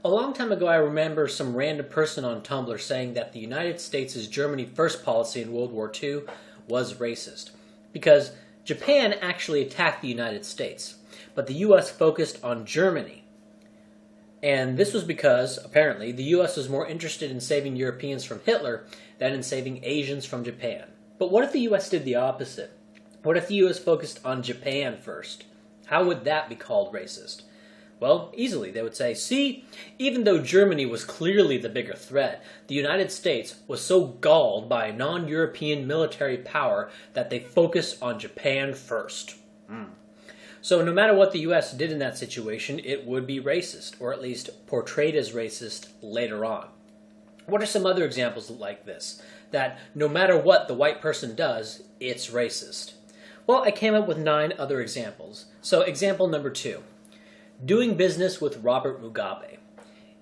A long time ago, I remember some random person on Tumblr saying that the United States' Germany First policy in World War II was racist, because Japan actually attacked the United States, but the U.S. focused on Germany. And this was because, apparently, the U.S. was more interested in saving Europeans from Hitler than in saving Asians from Japan. But what if the U.S. did the opposite? What if the U.S. focused on Japan first? How would that be called racist? Well, easily. They would say, see, even though Germany was clearly the bigger threat, the United States was so galled by a non-European military power that they focused on Japan first. So no matter what the U.S. did in that situation, it would be racist, or at least portrayed as racist later on. What are some other examples like this? That no matter what the white person does, it's racist. Well, I came up with 9 other examples. So example number 2. Doing business with Robert Mugabe.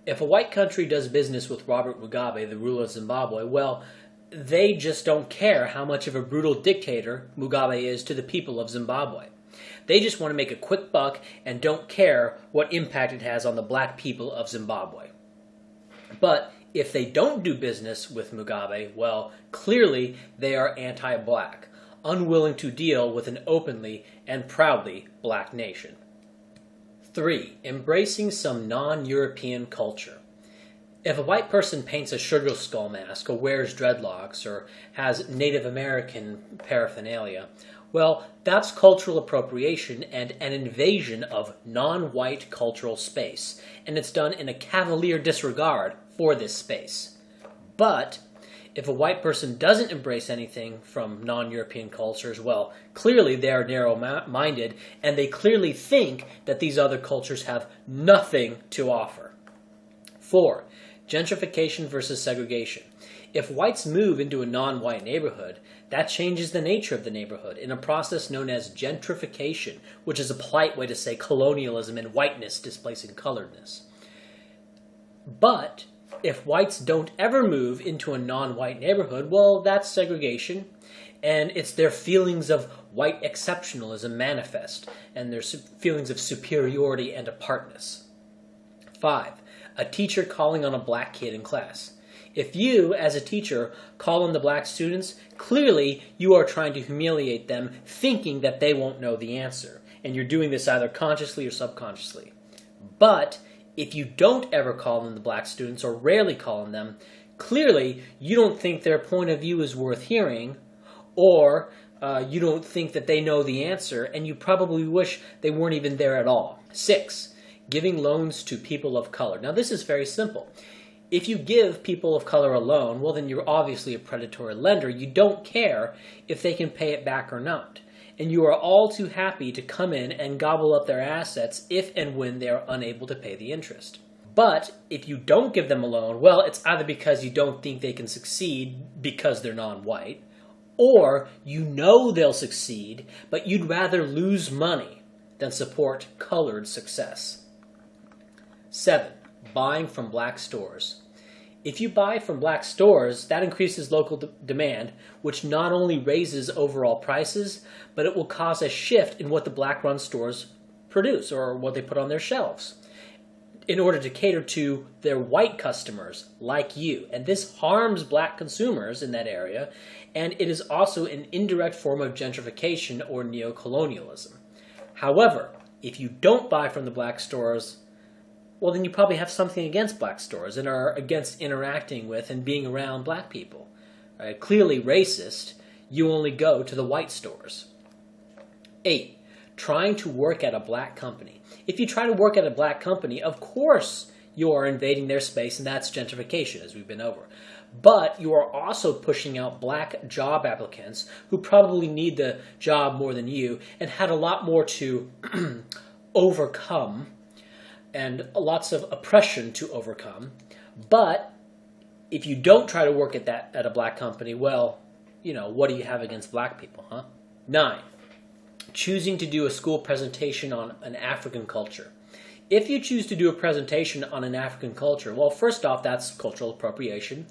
If a white country does business with Robert Mugabe, the ruler of Zimbabwe, well, they just don't care how much of a brutal dictator Mugabe is to the people of Zimbabwe. They just want to make a quick buck and don't care what impact it has on the black people of Zimbabwe. But if they don't do business with Mugabe, well, clearly they are anti-black, unwilling to deal with an openly and proudly black nation. 3. Embracing some non-European culture. If a white person paints a sugar skull mask or wears dreadlocks or has Native American paraphernalia, well, that's cultural appropriation and an invasion of non-white cultural space, and it's done in a cavalier disregard for this space. But if a white person doesn't embrace anything from non-European cultures, well, clearly they are narrow-minded, and they clearly think that these other cultures have nothing to offer. 4. Gentrification versus segregation. If whites move into a non-white neighborhood, that changes the nature of the neighborhood in a process known as gentrification, which is a polite way to say colonialism and whiteness displacing coloredness. But if whites don't ever move into a non-white neighborhood, well, that's segregation, and it's their feelings of white exceptionalism manifest, and their feelings of superiority and apartness. 5. A teacher calling on a black kid in class. If you, as a teacher, call on the black students, clearly you are trying to humiliate them, thinking that they won't know the answer, and you're doing this either consciously or subconsciously. But if you don't ever call on the black students, or rarely call on them, clearly you don't think their point of view is worth hearing, or you don't think that they know the answer, and you probably wish they weren't even there at all. 6. Giving loans to people of color. Now this is very simple. If you give people of color a loan, well then you're obviously a predatory lender. You don't care if they can pay it back or not. And you are all too happy to come in and gobble up their assets if and when they are unable to pay the interest. But if you don't give them a loan, well, it's either because you don't think they can succeed because they're non-white, or you know they'll succeed, but you'd rather lose money than support colored success. 7. Buying from black stores. If you buy from black stores, that increases local demand, which not only raises overall prices, but it will cause a shift in what the black-run stores produce or what they put on their shelves in order to cater to their white customers like you. And this harms black consumers in that area, and it is also an indirect form of gentrification or neocolonialism. However, if you don't buy from the black stores, well, then you probably have something against black stores and are against interacting with and being around black people. Right? Clearly racist, you only go to the white stores. 8. Trying to work at a black company. If you try to work at a black company, of course you are invading their space, and that's gentrification, as we've been over. But you are also pushing out black job applicants who probably need the job more than you and had a lot more to overcome and lots of oppression to overcome. But if you don't try to work at a black company, well, you know, what do you have against black people, huh? 9. Choosing to do a school presentation on an African culture. If you choose to do a presentation on an African culture, well, first off, that's cultural appropriation.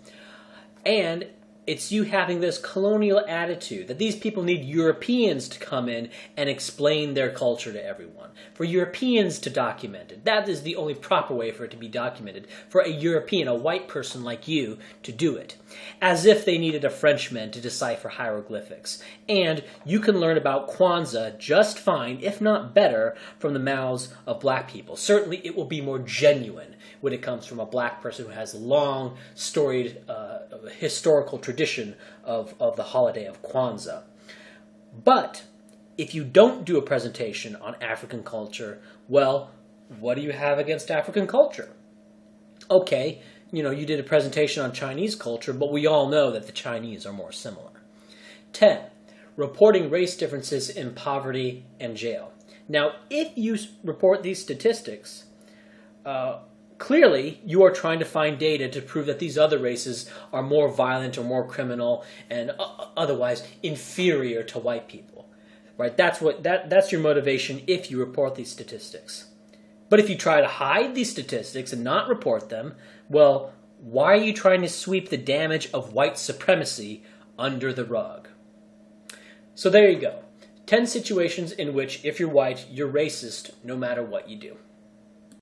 And It's you having this colonial attitude that these people need Europeans to come in and explain their culture to everyone. For Europeans to document it. That is the only proper way for it to be documented. For a European, a white person like you, to do it. As if they needed a Frenchman to decipher hieroglyphics. And you can learn about Kwanzaa just fine, if not better, from the mouths of black people. Certainly it will be more genuine when it comes from a black person who has a long, storied, historical tradition of the holiday of Kwanzaa. But if you don't do a presentation on African culture, well, what do you have against African culture? Okay, you did a presentation on Chinese culture, but we all know that the Chinese are more similar. 10. Reporting race differences in poverty and jail. Now, if you report these statistics, clearly you are trying to find data to prove that these other races are more violent or more criminal and otherwise inferior to white people. Right? That's your motivation if you report these statistics. But if you try to hide these statistics and not report them, well, why are you trying to sweep the damage of white supremacy under the rug? So there you go. 10 situations in which, if you're white, you're racist no matter what you do.